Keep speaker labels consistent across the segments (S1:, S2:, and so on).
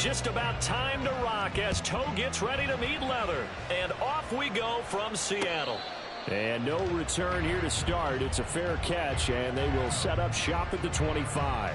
S1: just about time to rock as toe gets ready to meet leather. And off we go from Seattle.
S2: And no return here to start. It's a fair catch, and they will set up shop at the 25.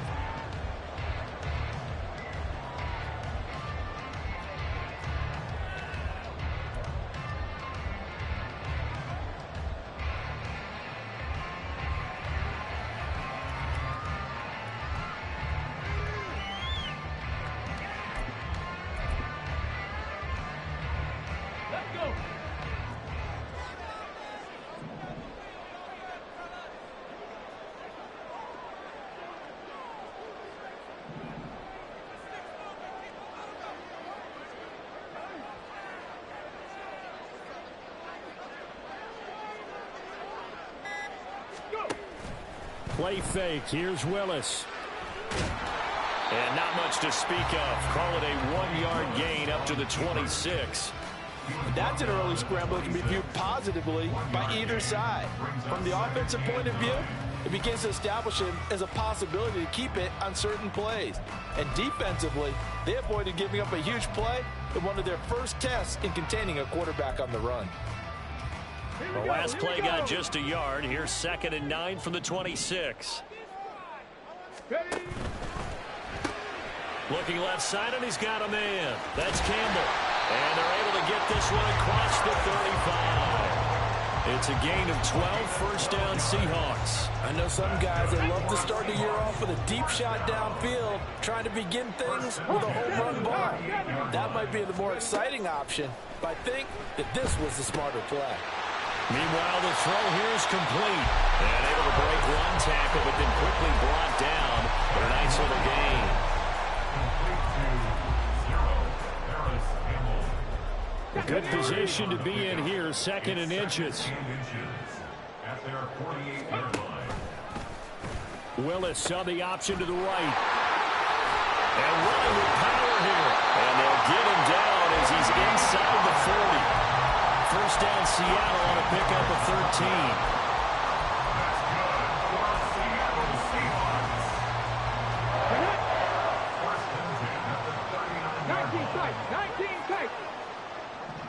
S2: Play fake. Here's Willis.
S1: And not much to speak of. Call it a 1-yard gain up to the 26.
S3: That's an early scramble that can be viewed positively by either side. From the offensive point of view, it begins to establish him as a possibility to keep it on certain plays. And defensively, they avoided giving up a huge play in one of their first tests in containing a quarterback on the run.
S1: The last play got just a yard. Here's 2nd and 9 from the 26. Looking left side, and he's got a man. That's Campbell. And they're able to get this one across the 35. It's a gain of 12, first down Seahawks.
S3: I know some guys that love to start the year off with a deep shot downfield, trying to begin things with a home run ball. That might be the more exciting option, but I think that this was the smarter play.
S1: Meanwhile, the throw here is complete. And able to break one tackle, but then quickly brought down for a nice little gain.
S2: A good position to be in here, 2nd and inches. Willis on the option to the right.
S1: And running with power here. And they'll get him down as he's inside the 40. First down Seattle on a pickup of 13.
S4: 19 tight.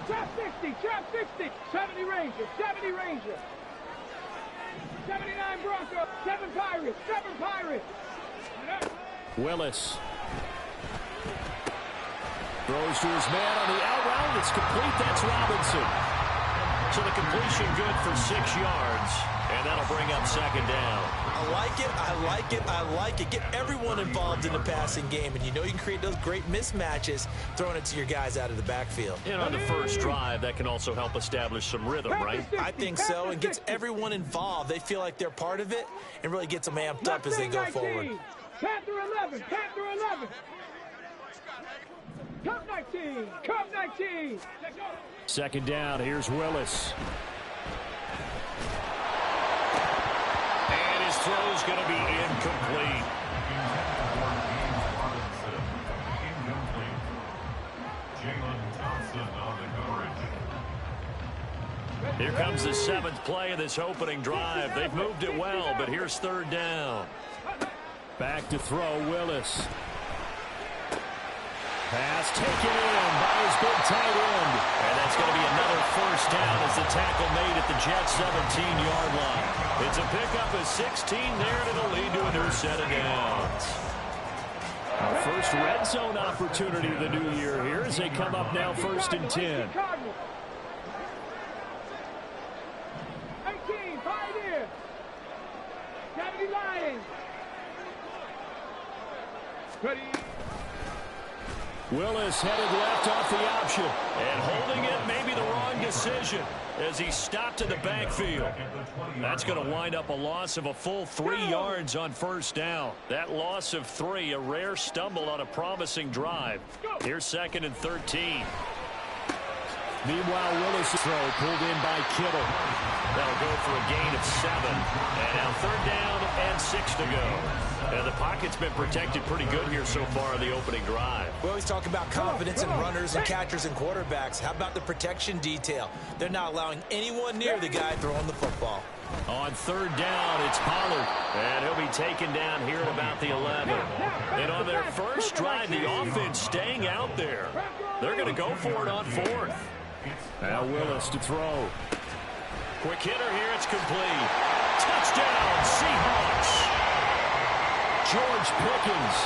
S4: Trap 60, trap 60. 70 Ranger. 79 Bronco, 7 Pirates.
S2: Willis. Throws to his man on the out route. It's complete. That's Robinson.
S1: So the completion good for 6 yards. And that'll bring up 2nd down.
S3: I like it. Get everyone involved in the passing game. And you know you can create those great mismatches throwing it to your guys out of the backfield.
S1: And on the first drive, that can also help establish some rhythm, right?
S3: I think so. And gets everyone involved. They feel like they're part of it and really gets them amped up as they go forward.
S4: Panther 11. Cup 19.
S2: 2nd down. Here's Willis.
S1: And his throw's going to be incomplete. Here comes the 7th play of this opening drive. They've moved it well, but here's 3rd down.
S2: Back to throw, Willis. Pass taken in by his big tight end.
S1: And that's going to be another first down as the tackle made at the Jets' 17-yard line. It's a pickup of 16 there, and it'll lead to a new set of downs.
S2: Our first red zone opportunity of the new year here as they come up now 1st and 10.
S4: 18, Pioneer. 70 Lions. Ready.
S2: Willis headed left off the option.
S1: And holding it may be the wrong decision as he stopped in the backfield. That's going to wind up a loss of a full 3 yards on first down. That loss of 3, a rare stumble on a promising drive. Here's 2nd and 13.
S2: Meanwhile, Willis' throw pulled in by Kittle.
S1: That'll go for a gain of 7. And now 3rd down and 6 to go. And the pocket's been protected pretty good here so far in the opening drive.
S3: We always talk about confidence in runners and catchers and quarterbacks. How about the protection detail? They're not allowing anyone near the guy throwing the football.
S1: On third down, it's Pollard. And he'll be taken down here at about the 11. And on their first drive, the offense staying out there. They're going to go for it on fourth.
S2: Now Willis to throw.
S1: Quick hitter here. It's complete. Touchdown, Seahawks. George Pickens,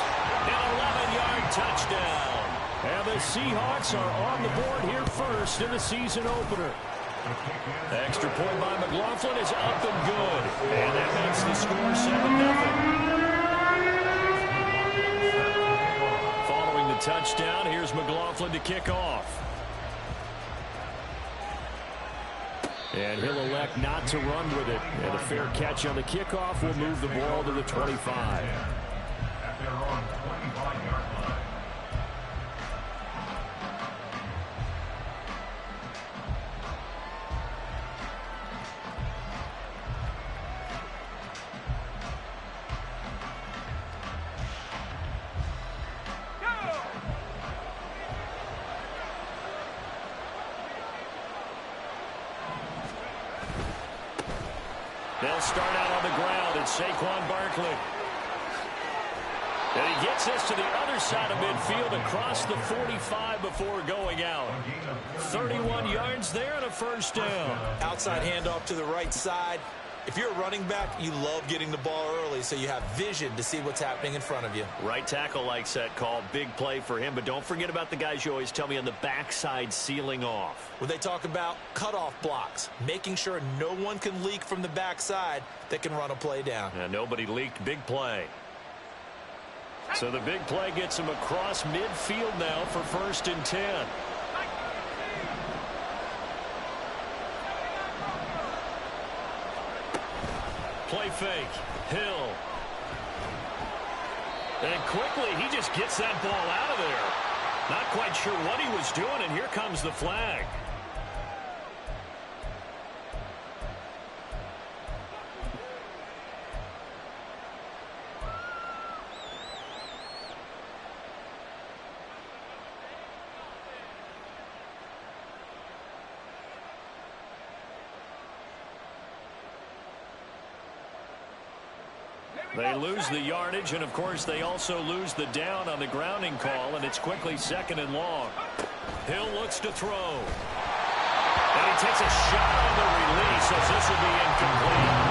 S1: an 11-yard touchdown.
S2: And the Seahawks are on the board here first in the season opener.
S1: Extra point by McLaughlin is up and good. And that makes the score 7-0. Following the touchdown, here's McLaughlin to kick off.
S2: And he'll elect not to run with it. And a fair catch on the kickoff will move the ball to the 25.
S1: They'll start out on the ground. It's Saquon Barkley. And he gets this to the other side of midfield across the 45 before going out. 31 yards there and a first down.
S3: Outside handoff to the right side. If you're a running back, you love getting the ball early so you have vision to see what's happening in front of you.
S1: Right tackle likes that call. Big play for him. But don't forget about the guys you always tell me on the backside sealing off.
S3: When they talk about cutoff blocks, making sure no one can leak from the backside that can run a play down.
S1: And nobody leaked. Big play. So the big play gets him across midfield now for 1st and 10. Play fake. Hill. And quickly, he just gets that ball out of there. Not quite sure what he was doing, and here comes the flag. They lose the yardage, and of course they also lose the down on the grounding call, and it's quickly 2nd and long. Hill looks to throw. And he takes a shot on the release as this will be incomplete.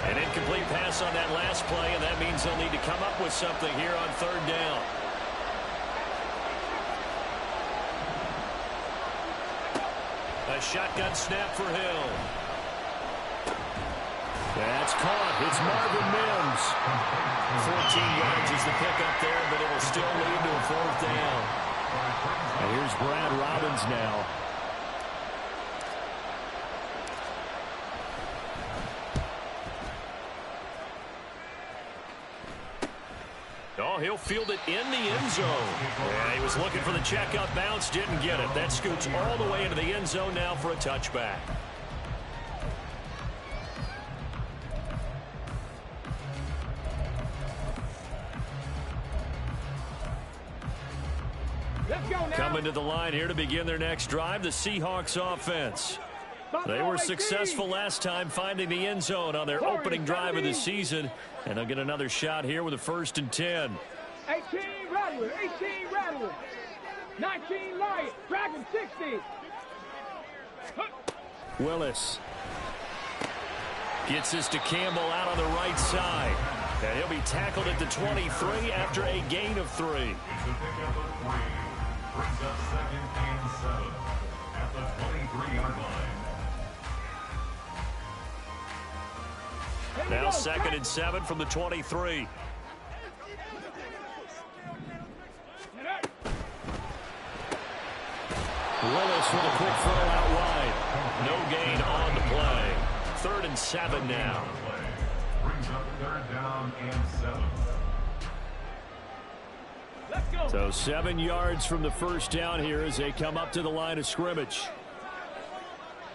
S1: An incomplete pass on that last play, and that means they'll need to come up with something here on 3rd down. A shotgun snap for Hill.
S2: That's caught. It's Marvin Mims.
S1: 14 yards is the pickup there, but it will still lead to a 4th down.
S2: And here's Brad Robbins now.
S1: Oh, he'll field it in the end zone. Yeah, he was looking for the checkout bounce, didn't get it. That scoots all the way into the end zone now for a touchback.
S4: Let's go now.
S1: Coming to the line here to begin their next drive, the Seahawks offense. They were successful last time finding the end zone on their opening drive of the season. And they'll get another shot here with a 1st and 10.
S4: 18 Rattler, 18 Rattler. 19 Lion, Dragon 60.
S2: Willis.
S1: Gets this to Campbell out on the right side. And he'll be tackled at the 23 after a gain of 3.
S5: Brings up 2nd and 7 at the 23-yard line.
S1: Now 2nd and 7 from the 23.
S2: Willis with a quick throw out wide.
S1: No gain on the play. 3rd and 7 now.
S5: Brings up 3rd down and 7.
S2: So 7 yards from the first down here as they come up to the line of scrimmage.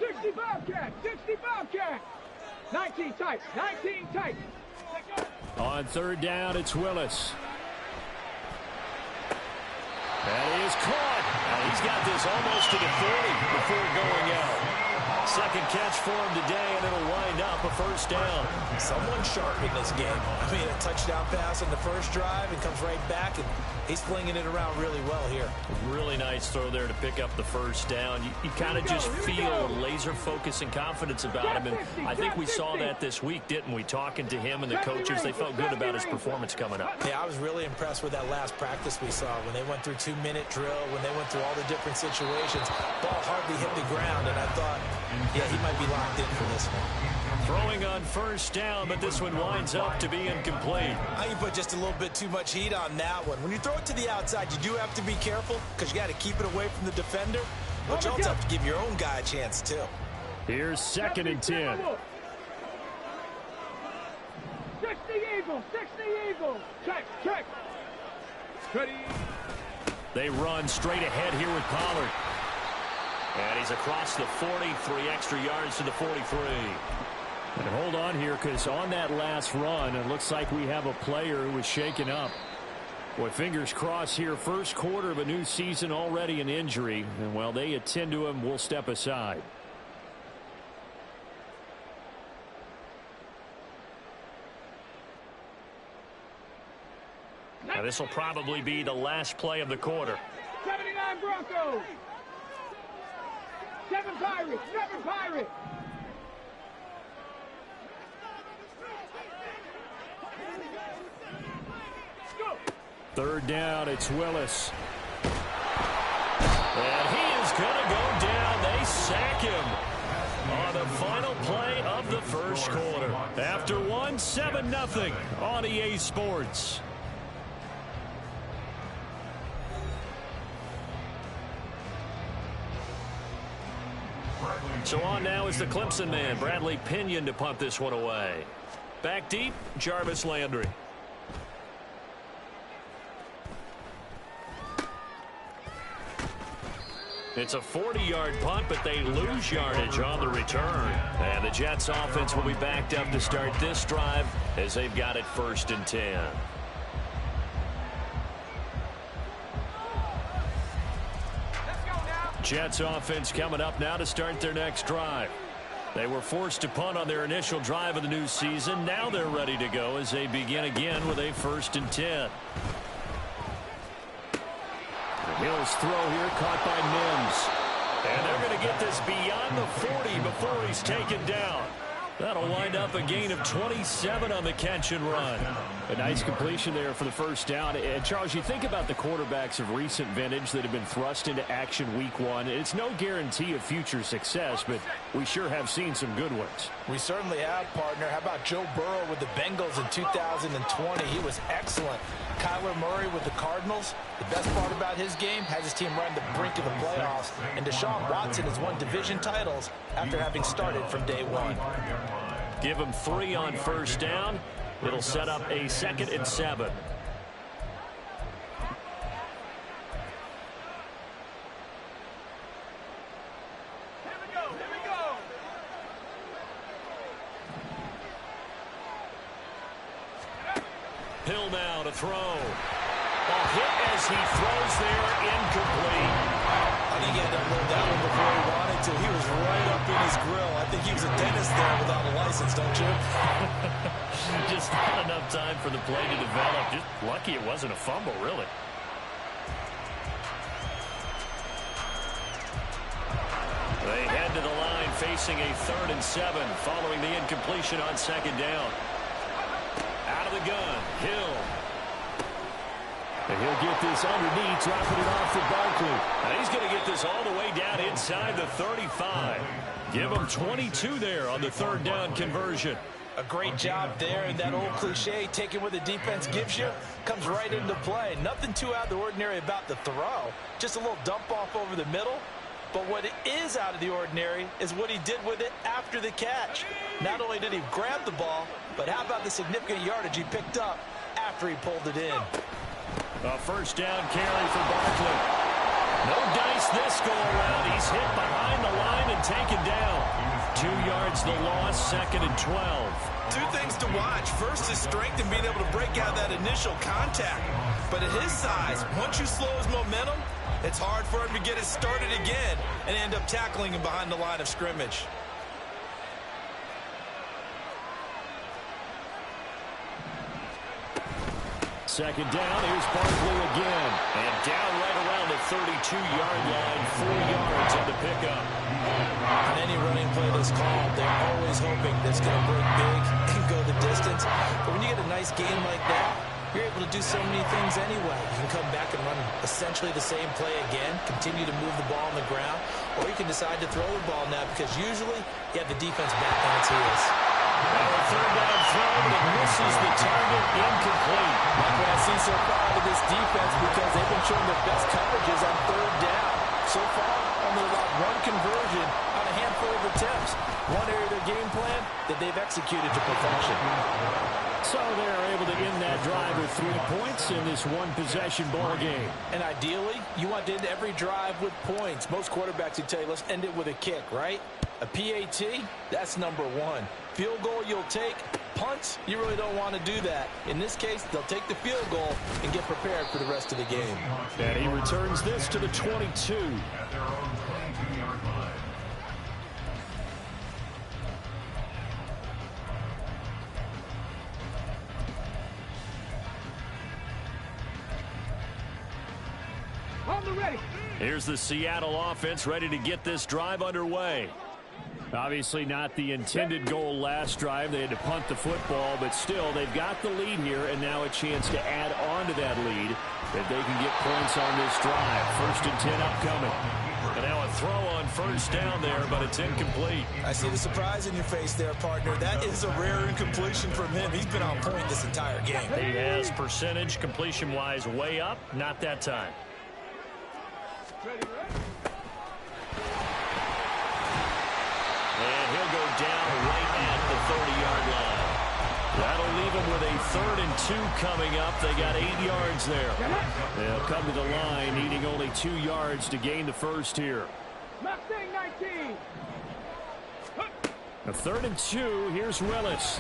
S4: 60 Bobcats, 60 Bobcats. 19 tight. 19 tight.
S2: On third down, it's Willis. That is caught. And he's got this almost to the 40 before going out. Second catch for him today, and it'll wind up a first down.
S3: Someone sharp in this game. I mean, a touchdown pass on the first drive and comes right back, and he's flinging it around really well here.
S1: Really nice throw there to pick up the first down. You kind of just feel laser focus and confidence about him, and I think we saw that this week, didn't we? Talking to him and the coaches, they felt good about his performance coming up.
S3: Yeah, I was really impressed with that last practice we saw when they went through 2-minute drill, when they went through all the different situations. Ball hardly hit the ground, and I thought, yeah, he might be locked in for this one.
S1: Throwing on first down, but this one winds up to be incomplete.
S3: I can put just a little bit too much heat on that one. When you throw it to the outside, you do have to be careful because you got to keep it away from the defender, but you also have to give your own guy a chance too.
S2: Here's 2nd and 10.
S4: 60 Eagles. 60 Eagles. Check. Check. Ready.
S1: They run straight ahead here with Pollard. And he's across the 40, 3 extra yards to the 43.
S2: And hold on here, because on that last run, it looks like we have a player who was shaken up. Boy, fingers crossed here. First quarter of a new season, already an injury. And while they attend to him, we'll step aside.
S1: Now, this will probably be the last play of the quarter.
S4: 79 Broncos. 7 Pirates. 7 Pirates. Go.
S2: Third down, it's Willis.
S1: And he is going to go down. They sack him on the final play of the first quarter. After 7-0 on EA Sports. So on now is the Clemson man, Bradley Pinion, to punt this one away. Back deep, Jarvis Landry. It's a 40-yard punt, but they lose yardage on the return. And the Jets offense will be backed up to start this drive as they've got it 1st and 10. Jets offense coming up now to start their next drive. They were forced to punt on their initial drive of the new season. Now they're ready to go as they begin again with a 1st and 10.
S2: Hill's throw here caught by Mims.
S1: And they're going to get this beyond the 40 before he's taken down. That'll wind up a gain of 27 on the catch and run.
S2: A nice completion there for the first down. And Charles, you think about the quarterbacks of recent vintage that have been thrust into action week 1. It's no guarantee of future success, but we sure have seen some good ones.
S3: We certainly have, partner. How about Joe Burrow with the Bengals in 2020? He was excellent. Kyler Murray with the Cardinals. The best part about his game has his team right on the brink of the playoffs. And Deshaun Watson has won division titles after having started from day 1.
S1: Give him 3 on first down. It'll set up a 2nd and 7. Hill now to throw. Ball hit as he throws there, incomplete.
S3: How do you get that one before he wanted to? He was right up in his grill. I think he was a dentist there without a license, don't you?
S1: Just not enough time for the play to develop. Just lucky it wasn't a fumble, really. They head to the line facing a 3rd and 7 following the incompletion on 2nd down. Out of the gun, Hill.
S2: And he'll get this underneath, dropping it off for Barkley.
S1: And he's going to get this all the way down inside the 35. Give him 22 there on the 3rd down conversion.
S3: A great job there, and that old cliche, taking what the defense gives you, comes right into play. Nothing too out of the ordinary about the throw. Just a little dump off over the middle. But what is out of the ordinary is what he did with it after the catch. Not only did he grab the ball, but how about the significant yardage he picked up after he pulled it in.
S1: A 1st down carry for Barkley. No dice this go around. He's hit behind the line and taken down. 2 yards the loss, 2nd and 12.
S3: Two things to watch. First is strength and being able to break out that initial contact. But at his size, once you slow his momentum, it's hard for him to get it started again and end up tackling him behind the line of scrimmage.
S2: Second down, here's Barkley again.
S1: And down right around the 32-yard line, 4 yards on the pickup.
S3: On any running play that's called, they're always hoping that it's going to break big and go the distance. But when you get a nice game like that, you're able to do so many things anyway. You can come back and run essentially the same play again, continue to move the ball on the ground, or you can decide to throw the ball now because usually you have the defense back on its heels.
S1: Now a third down throw, but it misses the target, incomplete.
S3: Like what I see so far out of this defense because they've been showing their best coverages on third down. So far, only about one conversion on a handful of attempts. One area of their game plan that they've executed to perfection.
S2: So they're able to end that drive with 3 points in this one-possession ball game.
S3: And ideally, you want to end every drive with points. Most quarterbacks would tell you, let's end it with a kick, right? A PAT, that's number 1. Field goal you'll take. Punts, you really don't want to do that. In this case, they'll take the field goal and get prepared for the rest of the game.
S2: And he returns this to the 22.
S5: At their own 22-yard line.
S4: On the ready.
S1: Here's the Seattle offense ready to get this drive underway.
S2: Obviously not the intended goal last drive. They had to punt the football, but still, they've got the lead here, and now a chance to add on to that lead if they can get points on this drive. 1st and 10 upcoming.
S1: And now a throw on first down there, but it's incomplete.
S3: I see the surprise in your face there, partner. That is a rare incompletion from him. He's been on point this entire game.
S1: He has percentage completion-wise way up, not that time. And he'll go down right at the 30-yard line. That'll leave him with a 3rd and 2 coming up. They got 8 yards there.
S2: They'll come to the line, needing only 2 yards to gain the first here.
S4: Mustang 19.
S2: A 3rd and 2. Here's Willis.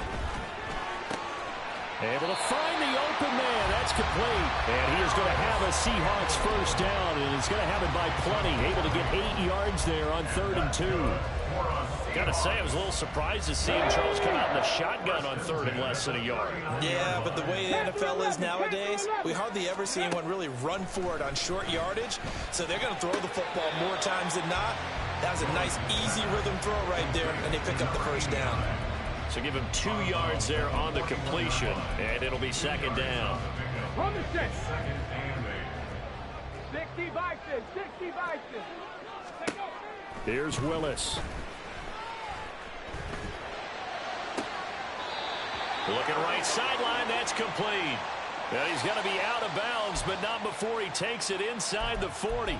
S2: Able to find the open man. That's complete. And he is going to have a Seahawks first down, and he's going to have it by plenty. Able to get 8 yards there on 3rd and 2.
S1: Got to say, I was a little surprised to see him, Charles, come out in the shotgun on 3rd and less than a yard.
S3: Yeah, but the way the NFL is nowadays, we hardly ever see anyone really run for it on short yardage. So they're going to throw the football more times than not. That was a nice, easy rhythm throw right there, and they pick up the first down.
S1: So give him 2 yards there on the completion, and it'll be 2nd down.
S4: On the 6. 60 Bison. 60 Bison.
S2: Here's Willis.
S1: Looking right sideline, that's complete. Well, he's going to be out of bounds, but not before he takes it inside the 40.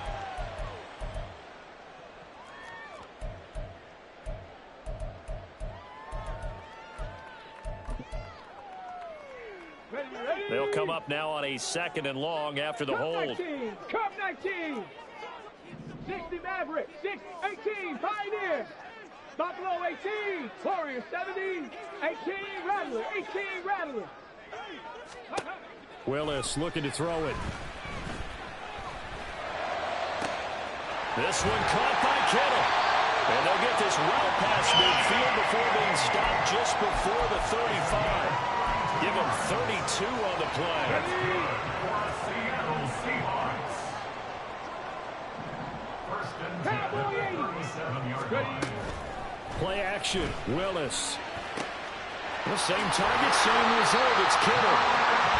S1: They'll come up now on a 2nd and long after the hold.
S4: 19. Cup 19. 60 Maverick. 6, 18. Pioneer. Buffalo 18. Warrior 17. 18 Rattler. 18 Rattler.
S2: Willis looking to throw it.
S1: This one caught by Kittle. And they'll get this well past midfield before being stopped just before the 35. Give him 32 on the play.
S5: Seattle Seahawks. 1st and 10 at their 27-yard line.
S2: Play action. Willis. The same target, same result. It's Kittle.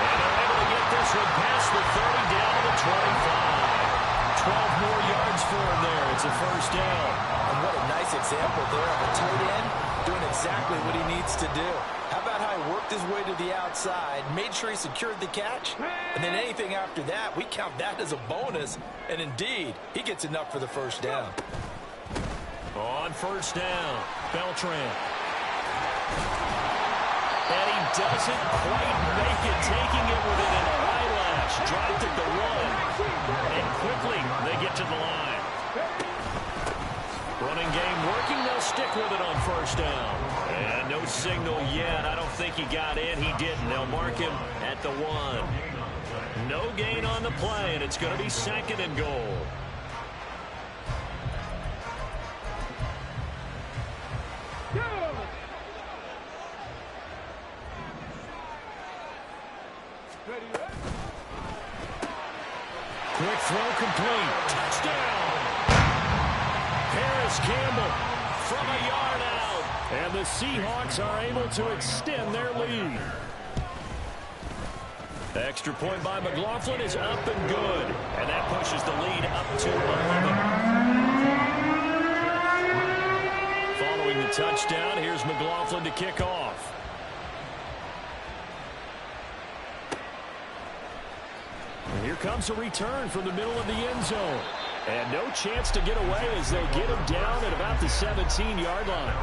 S1: And they're able to get this one past the 30 down to the 25. 12 more yards for him there. It's a first down.
S3: And what a nice example there of a tight end doing exactly what he needs to do. How about how he worked his way to the outside, made sure he secured the catch, and then anything after that, we count that as a bonus. And indeed, he gets enough for the first down.
S1: On first down, Beltran. And he doesn't quite make it, taking it within an eyelash. Dropped at the 1. And quickly, they get to the line. Running game working. They'll stick with it on first down. And no signal yet. I don't think he got in. He didn't. They'll mark him at the 1. No gain on the play, and it's going to be 2nd and goal.
S2: Quick throw complete.
S1: Touchdown!
S2: Paris Campbell from a yard out. And the Seahawks are able to extend their lead.
S1: The extra point by McLaughlin is up and good. And that pushes the lead up to 11. Following the touchdown, here's McLaughlin to kick off.
S2: And here comes a return from the middle of the end zone. And no chance to get away as they get him down at about the 17-yard line.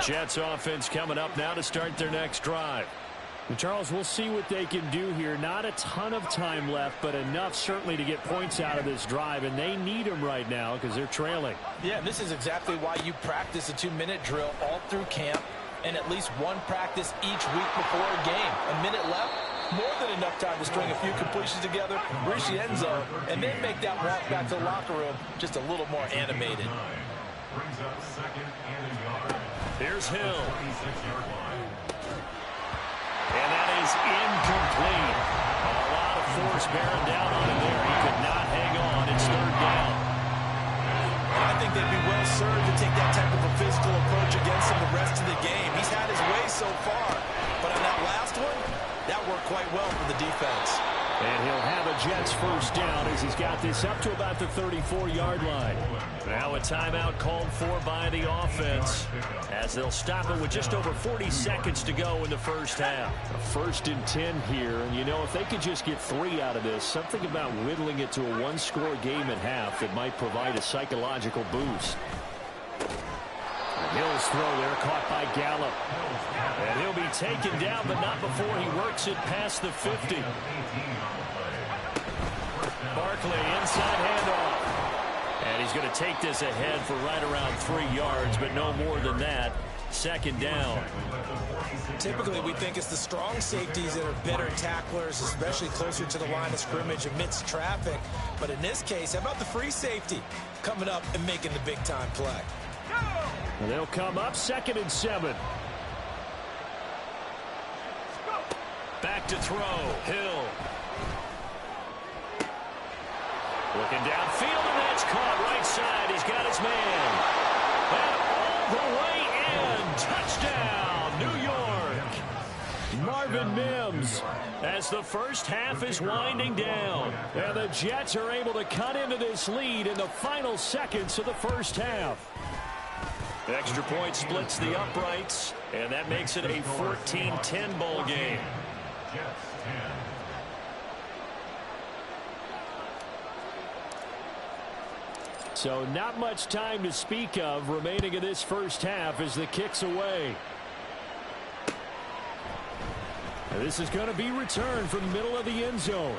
S1: Jets offense coming up now to start their next drive.
S2: And Charles, we'll see what they can do here. Not a ton of time left, but enough certainly to get points out of this drive. And they need them right now because they're trailing.
S3: Yeah, and this is exactly why you practice a 2-minute drill all through camp and at least one practice each week before a game. A minute left, more than enough time to string a few completions together, reach the end zone, and then make that walk back to the locker room just a little more animated.
S5: Brings up 2nd and a yard.
S1: Here's Hill.
S5: 26-yard line.
S1: And that is incomplete. A lot of force bearing down on him there. He could not hang on. It's 3rd down.
S3: And I think they'd be well served to take that type of a physical approach against him the rest of the game. He's had his way so far, but on that last one, that worked quite well for the defense.
S2: And he'll have a Jets first down as he's got this up to about the 34-yard line.
S1: Now a timeout called for by the offense as they'll stop it with just over 40 seconds to go in the first half.
S2: A 1st and 10 here, and you know, if they could just get 3 out of this, something about whittling it to a 1-score game at half that might provide a psychological boost. Hill's throw there caught by Gallup.
S1: And he'll be taken down, but not before he works it past the 50. Barkley inside handoff. And he's going to take this ahead for right around 3 yards, but no more than that. 2nd down.
S6: Typically, we think it's the strong safeties that are better tacklers, especially closer to the line of scrimmage amidst traffic. But in this case, how about the free safety coming up and making the big-time play?
S2: And they'll come up 2nd and 7.
S1: Back to throw. Hill. Looking downfield, and that's caught right side. He's got his man. And all the way in. Touchdown, New York.
S2: Marvin Mims.
S1: As the first half is winding down.
S2: And the Jets are able to cut into this lead in the final seconds of the first half.
S1: Extra point splits the uprights, and that makes it a 14-10 ball game.
S2: So not much time to speak of remaining in this first half as the kick's away. And this is going to be returned from the middle of the end zone.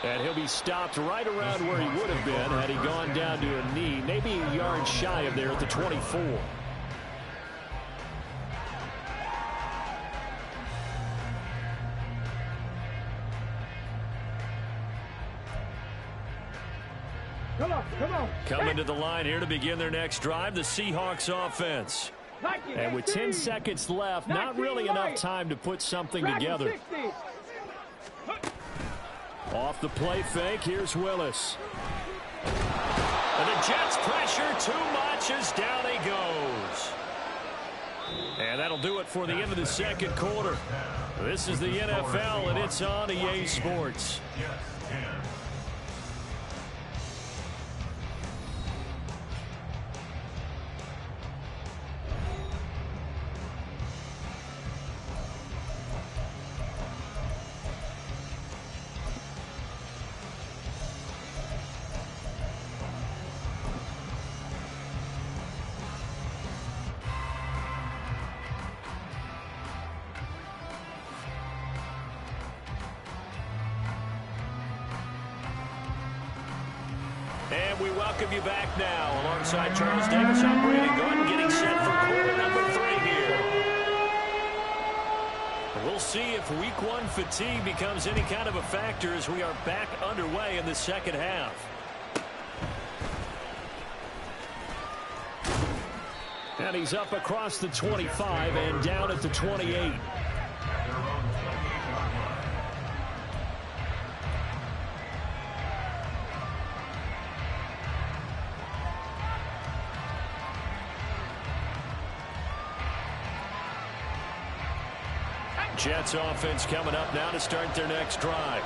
S2: And he'll be stopped right around where he would have been had he gone down to a knee, maybe a yard shy of there at the 24.
S4: Come on.
S1: Coming to the line here to begin their next drive, the Seahawks offense.
S2: And with 10 seconds left, not really enough time to put something together. Off the play fake, here's Willis.
S1: And the Jets pressure too much as down he goes. And that'll do it for the end of the second quarter. This is the NFL, and it's on EA Sports. we welcome you back now. Alongside Charles Davis, I'm Brandon Gaudin, getting set for quarter number 3 here. We'll see if week 1 fatigue becomes any kind of a factor as we are back underway in the second half. And he's up across the 25 and down at the 28. Jets offense coming up now to start their next drive.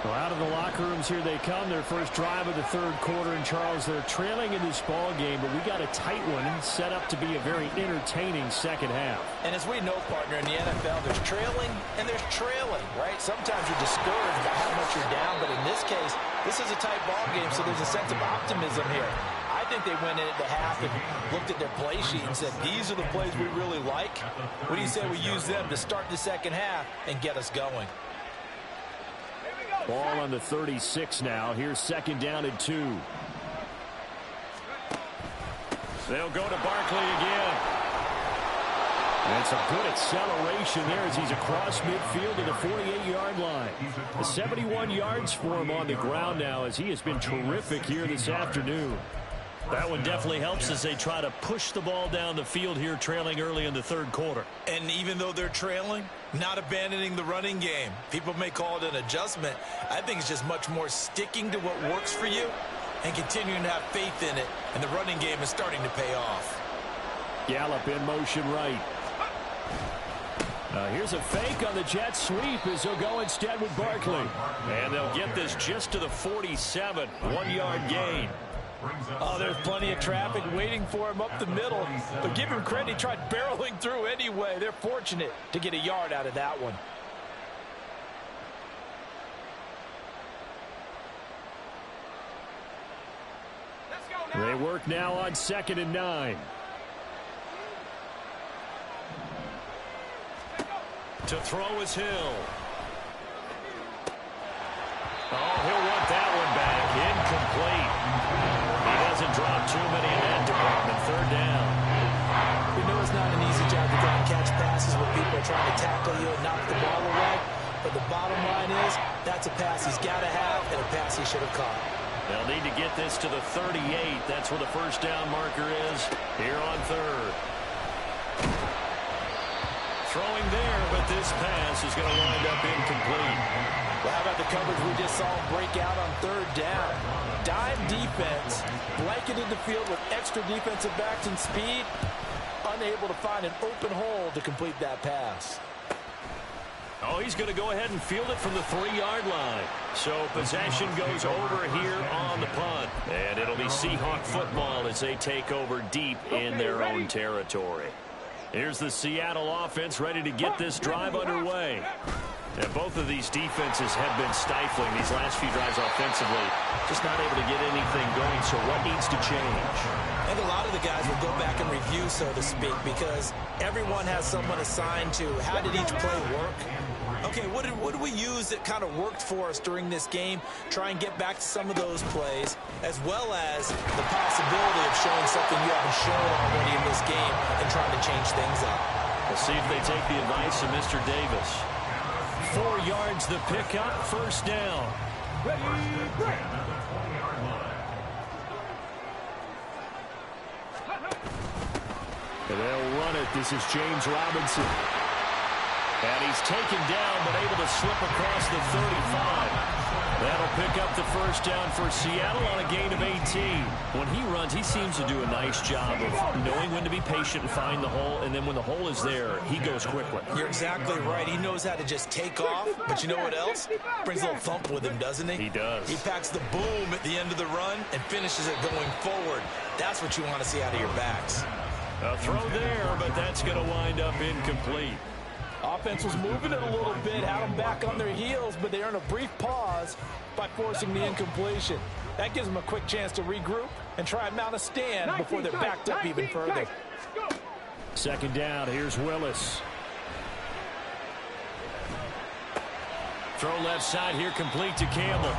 S2: Well, out of the locker rooms here they come. Their first drive of the third quarter. And, Charles, they're trailing in this ball game, but we got a tight one set up to be a very entertaining second half.
S3: And as we know, partner, in the NFL, there's trailing and there's trailing, right? Sometimes you're discouraged by how much you're down, but in this case, this is a tight ball game, so there's a sense of optimism here. I think they went in at the half and looked at their play sheet and said, these are the plays we really like. What do you say we use them to start the second half and get us going?
S2: Ball on the 36 now. Here's second down and 2.
S1: They'll go to Barkley again.
S2: And it's a good acceleration there as he's across midfield to the 48-yard line. The 71 yards for him on the ground now as he has been terrific here this afternoon.
S1: That one definitely helps as they try to push the ball down the field here, trailing early in the third quarter.
S6: And even though they're trailing, not abandoning the running game. People may call it an adjustment. I think it's just much more sticking to what works for you and continuing to have faith in it. And the running game is starting to pay off.
S2: Gallup in motion right. Here's a fake on the Jets sweep as they'll go instead with Barkley.
S1: And they'll get this just to the 47, 1-yard gain.
S3: Oh, there's plenty of traffic waiting for him up the middle. But give him credit, he tried barreling through anyway. They're fortunate to get a yard out of that one.
S2: They work now on 2nd and 9.
S1: To throw is Hill. Oh, he'll want that one back. Incomplete. He doesn't drop too many in that department. Third down.
S3: We know it's not an easy job to go and catch passes when people are trying to tackle you and knock the ball away. But the bottom line is, that's a pass he's got to have and a pass he should have caught.
S1: They'll need to get this to the 38. That's where the first down marker is here on third. Throwing there, but this pass is going to wind up incomplete.
S3: Well, how about the coverage we just saw him break out on third down? Dime defense, blanketed the field with extra defensive backs and speed, unable to find an open hole to complete that pass.
S1: Oh, he's going to go ahead and field it from the 3-yard line. So possession goes over here on the punt. And it'll be Seahawk football as they take over deep in their own territory. Here's the Seattle offense ready to get this drive underway. And both of these defenses have been stifling these last few drives offensively. Just not able to get anything going, so what needs to change?
S6: I think a lot of the guys will go back and review, so to speak, because everyone has someone assigned to how did each play work. Okay, what did we use that kind of worked for us during this game? Try and get back to some of those plays, as well as the possibility of showing something you haven't shown already in this game and trying to change things up.
S1: We'll see if they take the advice of Mr. Davis. 4 yards the pickup, first down.
S2: And they'll run it. This is James Robinson.
S1: And he's taken down, but able to slip across the 35. That'll pick up the first down for Seattle on a gain of 18. When he runs, he seems to do a nice job of knowing when to be patient and find the hole, and then when the hole is there, he goes quickly.
S6: You're exactly right. He knows how to just take off, but you know what else? Brings a little thump with him, doesn't he?
S1: He does.
S6: He packs the boom at the end of the run and finishes it going forward. That's what you want to see out of your backs.
S1: A throw there, but that's going to wind up incomplete.
S3: Offense was moving it a little bit, had them back on their heels, but they earned a brief pause by forcing the incompletion. That gives them a quick chance to regroup and try and mount a stand before they're backed up even further.
S2: Second down, here's Willis.
S1: Throw left side here, complete to Campbell.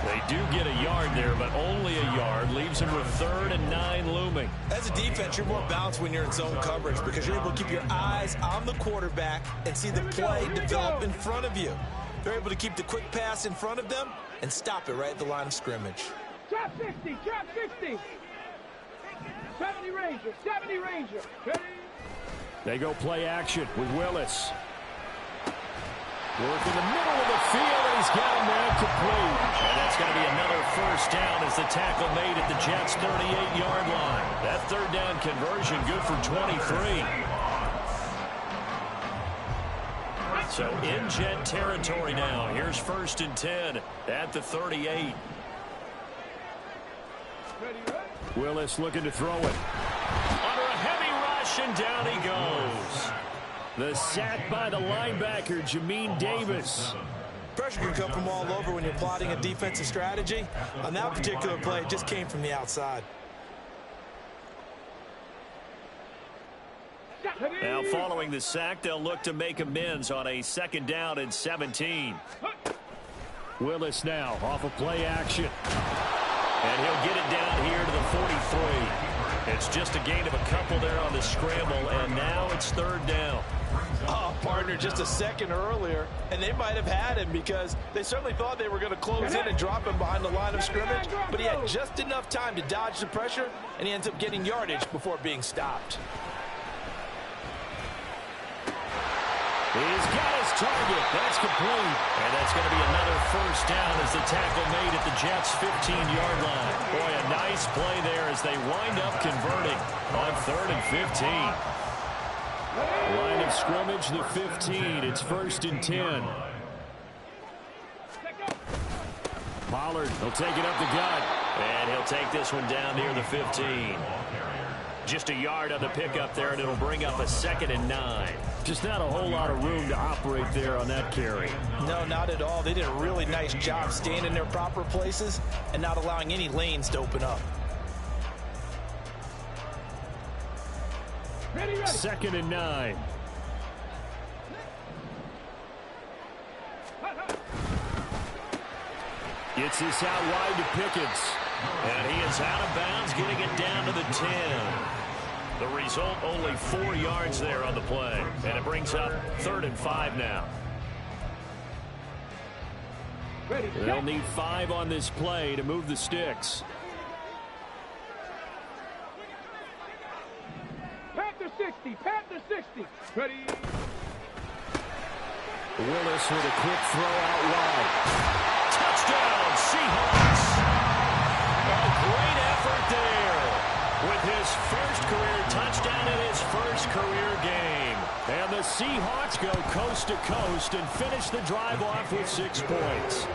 S1: They do get a yard there, but only a yard. Leaves them with 3rd and 9 looming.
S6: As a defense, you're more balanced when you're in zone coverage because you're able to keep your eyes on the quarterback and see the play develop in front of you. They're able to keep the quick pass in front of them and stop it right at the line of scrimmage.
S4: Trap 60, trap 60. 70 Ranger, 70 Ranger.
S2: They go play action with Willis. Work in the middle of the field, and he's got him there complete.
S1: And that's going to be another first down as the tackle made at the Jets' 38-yard line. That 3rd down conversion good for 23. So in Jet territory now. Here's 1st and 10 at the 38.
S2: Willis looking to throw it.
S1: Under a heavy rush, and down he goes.
S2: The sack by the linebacker, Jamin Davis.
S6: Pressure can come from all over when you're plotting a defensive strategy. On that particular play, it just came from the outside.
S1: Now following the sack, they'll look to make amends on a 2nd down and 17.
S2: Willis now off of play action.
S1: And he'll get it down here to the 43. It's just a gain of a couple there on the scramble, and now it's 3rd down.
S3: Oh, partner, just a second earlier, and they might have had him because they certainly thought they were going to close in and drop him behind the line of scrimmage, but he had just enough time to dodge the pressure, and he ends up getting yardage before being stopped.
S1: He's got his target. That's complete. And that's going to be another first down as the tackle made at the Jets' 15-yard line. Boy, a nice play there as they wind up converting on 3rd and 15.
S2: Line of scrimmage, the 15. It's 1st and 10. Pollard will take it up the gut.
S1: And he'll take this one down near the 15. Just a yard on the pickup there, and it'll bring up a 2nd and 9.
S2: Just not a whole lot of room to operate there on that carry.
S3: No, not at all. They did a really nice job staying in their proper places and not allowing any lanes to open up.
S2: 2nd and 9. Gets this out wide to Pickens.
S1: And he is out of bounds, getting it down to the 10. The result, only 4 yards there on the play. And it brings up 3rd and 5 now.
S2: They'll need 5 on this play to move the sticks.
S4: Panther 60, Panther 60. Ready.
S2: Willis with a quick throw out wide.
S1: Touchdown, Seahawks. A great effort there with his first career touchdown in his first career game.
S2: And the Seahawks go coast to coast and finish the drive off with 6 points.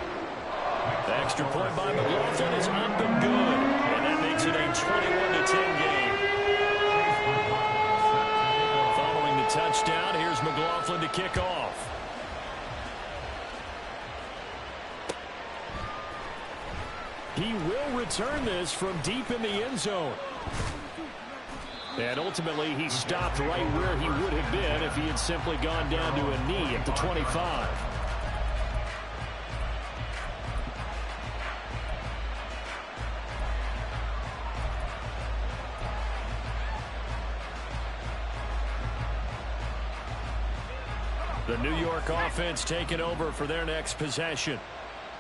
S1: The extra point by McLaughlin is up and good. And that makes it a 21-10 game. Following the touchdown, here's McLaughlin to kick off.
S2: He will return this from deep in the end zone. And ultimately, he stopped right where he would have been if he had simply gone down to a knee at the 25.
S1: The New York offense taking over for their next possession.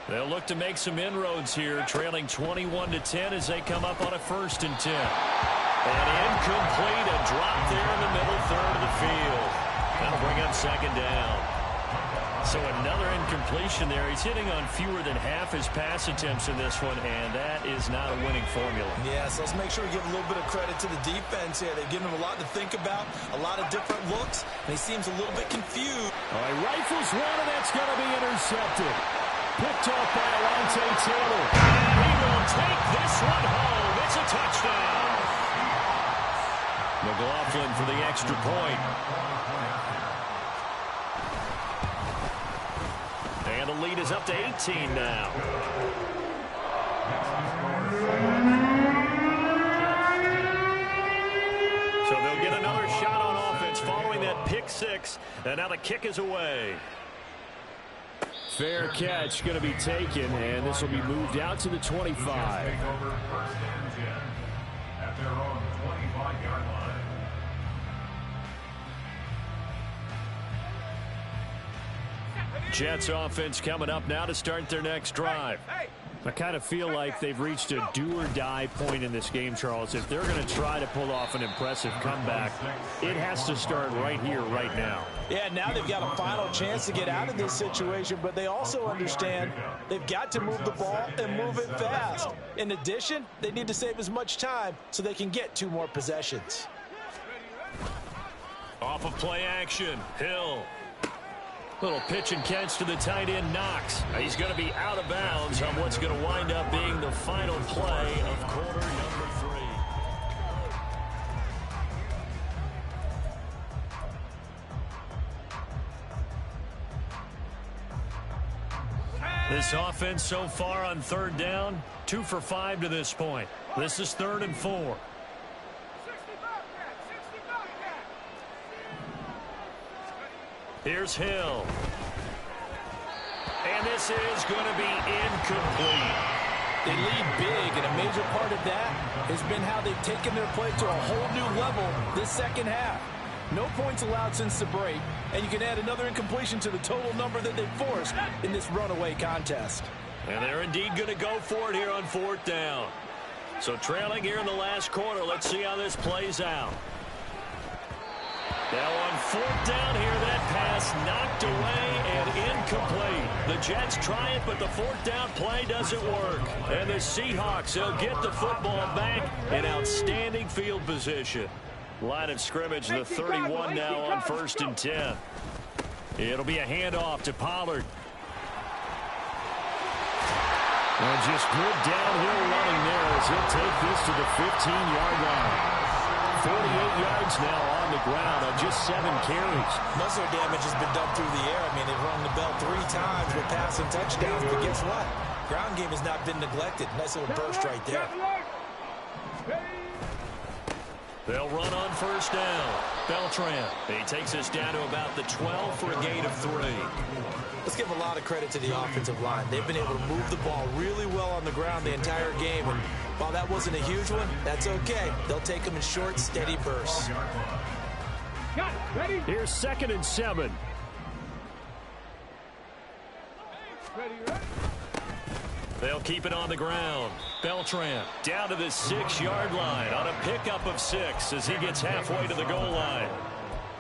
S1: They'll look to make some inroads here, trailing 21-10 as they come up on a 1st and 10. And incomplete, a drop there in the middle 3rd of the field. That'll bring up 2nd down. So another incompletion there. He's hitting on fewer than half his pass attempts in this one, and that is not a winning formula.
S6: Yeah, so let's make sure we give a little bit of credit to the defense here. They've given him a lot to think about, a lot of different looks, and he seems a little bit confused.
S2: All right, rifles one, and that's going to be intercepted. Picked off by Alontae Taylor.
S1: And he will take this one home. It's a touchdown. McLaughlin for the extra point. And the lead is up to 18 now. So they'll get another shot on offense following that pick 6. And now the kick is away.
S2: Fair catch going to be taken, and this will be moved out to the 25.
S5: Take over first and 10 at their own 25-yard line.
S1: Jets offense coming up now to start their next drive.
S2: I kind of feel like they've reached a do-or-die point in this game, Charles. If they're going to try to pull off an impressive comeback, it has to start right here, right now.
S3: Yeah, now they've got a final chance to get out of this situation, but they also understand they've got to move the ball and move it fast. In addition, they need to save as much time so they can get 2 more possessions.
S1: Off of play action, Hill. Little pitch and catch to the tight end, Knox. He's going to be out of bounds on what's going to wind up being the final play of quarter number 3. This offense so far on third down, 2 for 5 to this point. This is 3rd and 4. Here's Hill. And this is going to be incomplete.
S3: They lead big, and a major part of that has been how they've taken their play to a whole new level this second half. No points allowed since the break, and you can add another incompletion to the total number that they've forced in this runaway contest.
S1: And they're indeed going to go for it here on 4th down. So trailing here in the last quarter, let's see how this plays out. Now on 4th down here, that pass knocked away and incomplete. The Jets try it, but the 4th down play doesn't work. And the Seahawks, they'll get the football back in outstanding field position. Line of scrimmage, the 31 now on 1st and 10. It'll be a handoff to Pollard.
S2: And just good downhill running there as he'll take this to the 15-yard line. 48 yards now on the ground on just 7 carries.
S6: Most of their damage has been done through the air. I mean, they've rung the bell 3 times with passing touchdowns, but guess what? Ground game has not been neglected. Nice little burst right there.
S1: They'll run on 1st down. Beltran. He takes us down to about the 12 for a gain of 3.
S6: Let's give a lot of credit to the offensive line. They've been able to move the ball really well on the ground the entire game. And while that wasn't a huge one, that's okay. They'll take them in short, steady bursts.
S2: Here's 2nd and 7.
S1: They'll keep it on the ground. Beltran down to the 6-yard line on a pickup of 6 as he gets halfway to the goal line.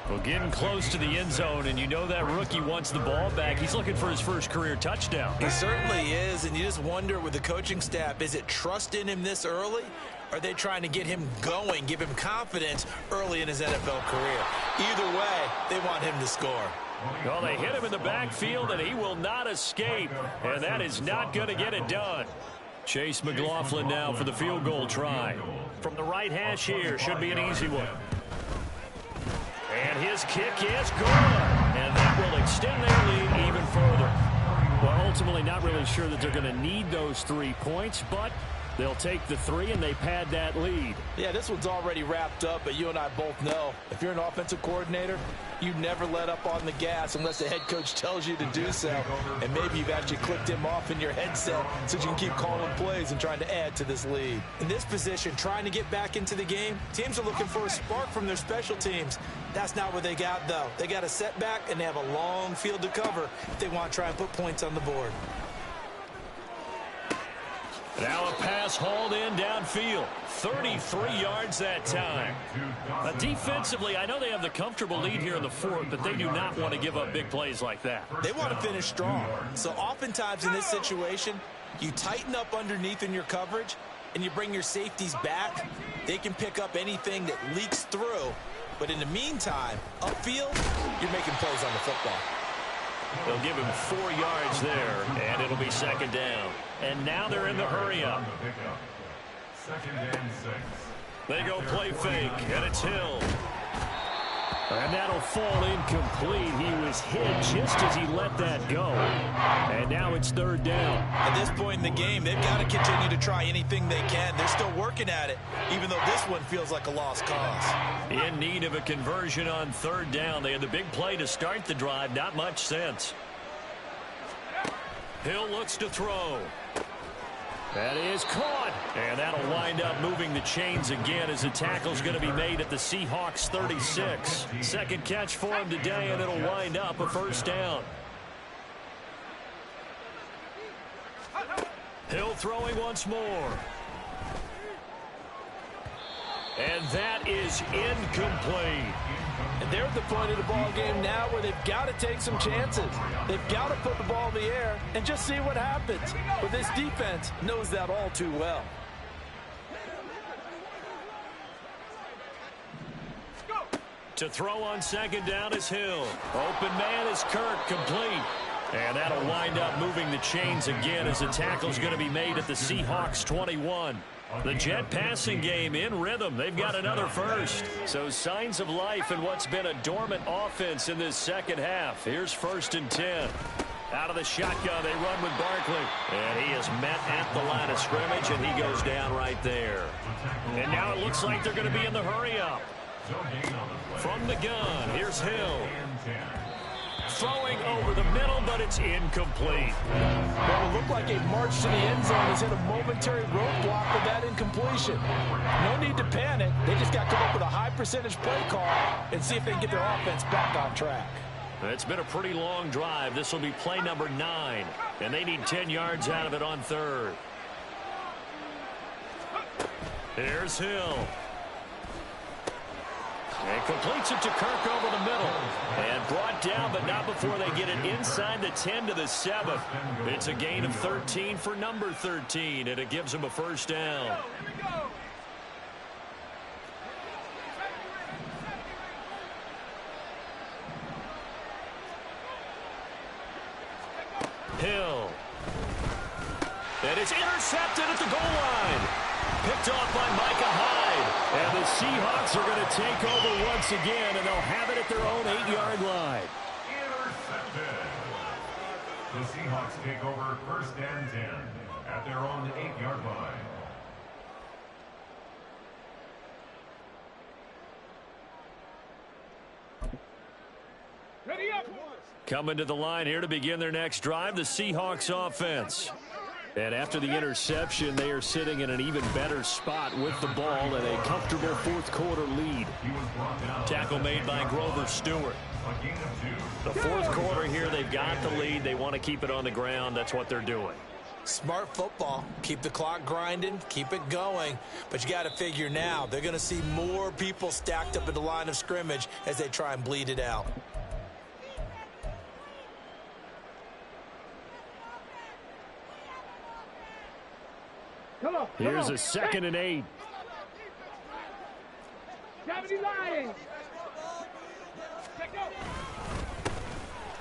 S1: Well, getting close to the end zone, and you know that rookie wants the ball back. He's looking for his first career touchdown.
S6: He certainly is, and you just wonder with the coaching staff, is it trust in him this early? Or are they trying to get him going, give him confidence early in his NFL career? Either way, they want him to score.
S1: Well, they hit him in the backfield, and he will not escape, and that is not going to get it done. Chase McLaughlin now for the field goal try. From the right hash here, should be an easy one. And his kick is good. And that will extend their lead even further.
S2: Well, ultimately not really sure that they're going to need those 3 points, but they'll take the 3 and they pad that lead.
S3: Yeah, this one's already wrapped up, but you and I both know if you're an offensive coordinator, you never let up on the gas unless the head coach tells you to do so. And maybe you've actually clicked him off in your headset so you can keep calling plays and trying to add to this lead.
S6: In this position, trying to get back into the game, teams are looking for a spark from their special teams. That's not what they got, though. They got a setback, and they have a long field to cover if they want to try and put points on the board.
S1: Now a pass hauled in downfield. 33 yards that time. Defensively, I know they have the comfortable lead here in the 4th, but they do not want to give up big plays like that.
S6: They want to finish strong. So oftentimes in this situation, you tighten up underneath in your coverage, and you bring your safeties back. They can pick up anything that leaks through. But in the meantime, upfield, you're making plays on the football.
S1: They'll give him 4 yards there, and it'll be 2nd down. And now they're in the hurry-up.
S5: 2nd and 6.
S1: They go play fake, and it's Hill.
S2: And that'll fall incomplete. He was hit just as he let that go. And now it's 3rd down.
S6: At this point in the game, they've got to continue to try anything they can. They're still working at it, even though this one feels like a lost cause.
S1: In need of a conversion on 3rd down. They had the big play to start the drive. Not much sense. Hill looks to throw. That is caught. And that'll wind up moving the chains again as the tackle's going to be made at the Seahawks 36. Second catch for him today, and it'll wind up a first down. Hill throwing once more. And that is incomplete.
S3: And they're at the point of the ball game now where they've got to take some chances. They've got to put the ball in the air and just see what happens. But this defense knows that all too well.
S1: To throw on second down is Hill. Open man is Kirk, complete. And that'll wind up moving the chains again as the tackle's going to be made at the Seahawks 21. The Jet passing game in rhythm. They've got another first. So signs of life in what's been a dormant offense in this second half. Here's 1st and 10. Out of the shotgun, they run with Barkley. And he is met at the line of scrimmage, and he goes down right there. And now it looks like they're going to be in the hurry-up. From the gun, here's Hill. Throwing over the middle, but it's incomplete.
S3: Well, it looked like a march to the end zone has hit a momentary roadblock with that incompletion. No need to panic. They just got to come up with a high percentage play call and see if they can get their offense back on track.
S1: It's been a pretty long drive. This will be play number 9, and they need 10 yards out of it on 3rd. Here's Hill. And completes it to Kirk over the middle. And brought down, but not before they get it inside the 10 to the 7. It's a gain of 13 for number 13, and it gives them a first down. Hill. And it's intercepted at the goal line. Picked off by Micah Hyde. And the Seahawks are going to take over once again, and they'll have it at their own 8-yard line.
S5: Intercepted. The Seahawks take over 1st and 10 at their own 8-yard line.
S4: Ready up.
S1: Coming to the line here to begin their next drive, the Seahawks offense. And after the interception, they are sitting in an even better spot with the ball and a comfortable 4th quarter lead. Tackle made by Grover Stewart. The 4th quarter here, they've got the lead. They want to keep it on the ground. That's what they're doing.
S6: Smart football. Keep the clock grinding, keep it going. But you got to figure now, they're going to see more people stacked up at the line of scrimmage as they try and bleed it out.
S1: Here's a 2nd and 8.
S4: 70 Lions.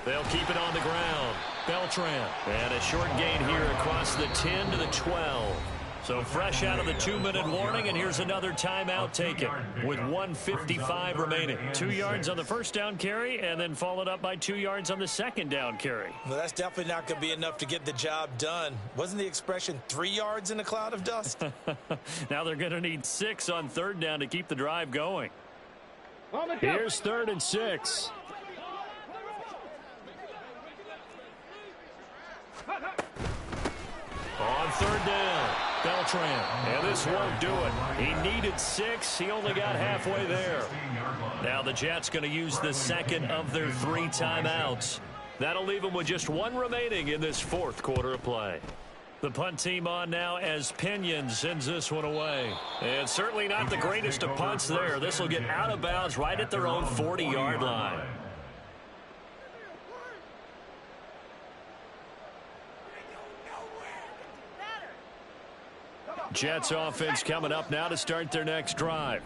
S1: They'll keep it on the ground. Beltran. And a short gain here across the 10 to the 12. So fresh out of the 2-minute warning, and here's another timeout taken with 1:55 remaining. 2 yards on the first down carry, and then followed up by 2 yards on the second down carry.
S6: Well, that's definitely not going to be enough to get the job done. Wasn't the expression 3 yards in a cloud of dust?
S1: Now they're going to need 6 on 3rd down to keep the drive going. Here's 3rd and 6. On 3rd down, Beltran. And this won't do it. He needed 6. He only got halfway there. Now the Jets going to use the 2nd of their 3 timeouts. That'll leave them with just 1 remaining in this 4th quarter of play. The punt team on now as Pinion sends this one away. And certainly not the greatest of punts there. This will get out of bounds right at their own 40-yard line. Jets offense coming up now to start their next drive.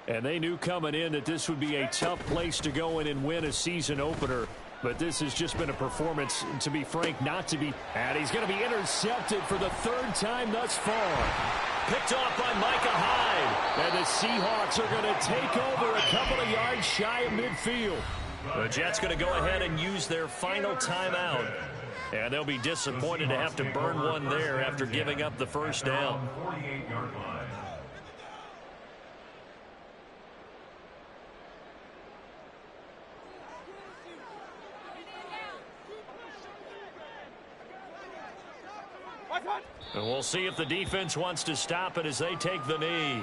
S1: And they knew coming in that this would be a tough place to go in and win a season opener. But this has just been a performance, to be frank, not to be. And he's going to be intercepted for the 3rd time thus far. Picked off by Micah Hyde. And the Seahawks are going to take over a couple of yards shy of midfield. The Jets going to go ahead and use their final timeout. And they'll be disappointed to have to burn one there after giving up the first down.
S5: 48-yard line.
S1: And we'll see if the defense wants to stop it as they take the knee.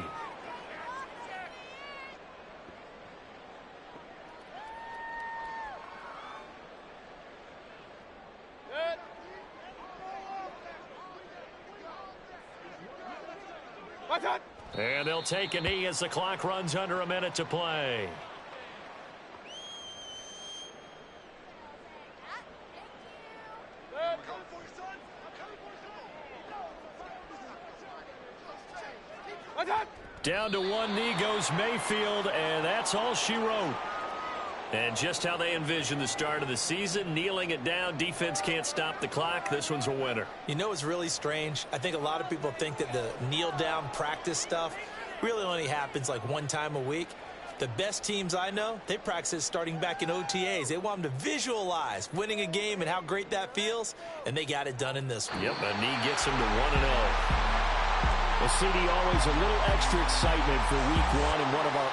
S1: And they'll take a knee as the clock runs under a minute to play. Down to one knee goes Mayfield, and that's all she wrote. And just how they envisioned the start of the season, kneeling it down, defense can't stop the clock. This one's a winner.
S6: You know what's really strange? I think a lot of people think that the kneel-down practice stuff really only happens like one time a week. The best teams I know, they practice it starting back in OTAs. They want them to visualize winning a game and how great that feels, and they got it done in this one.
S1: Yep, a knee gets them to 1-0.
S2: Well, CD, always a little extra excitement for week one in one of our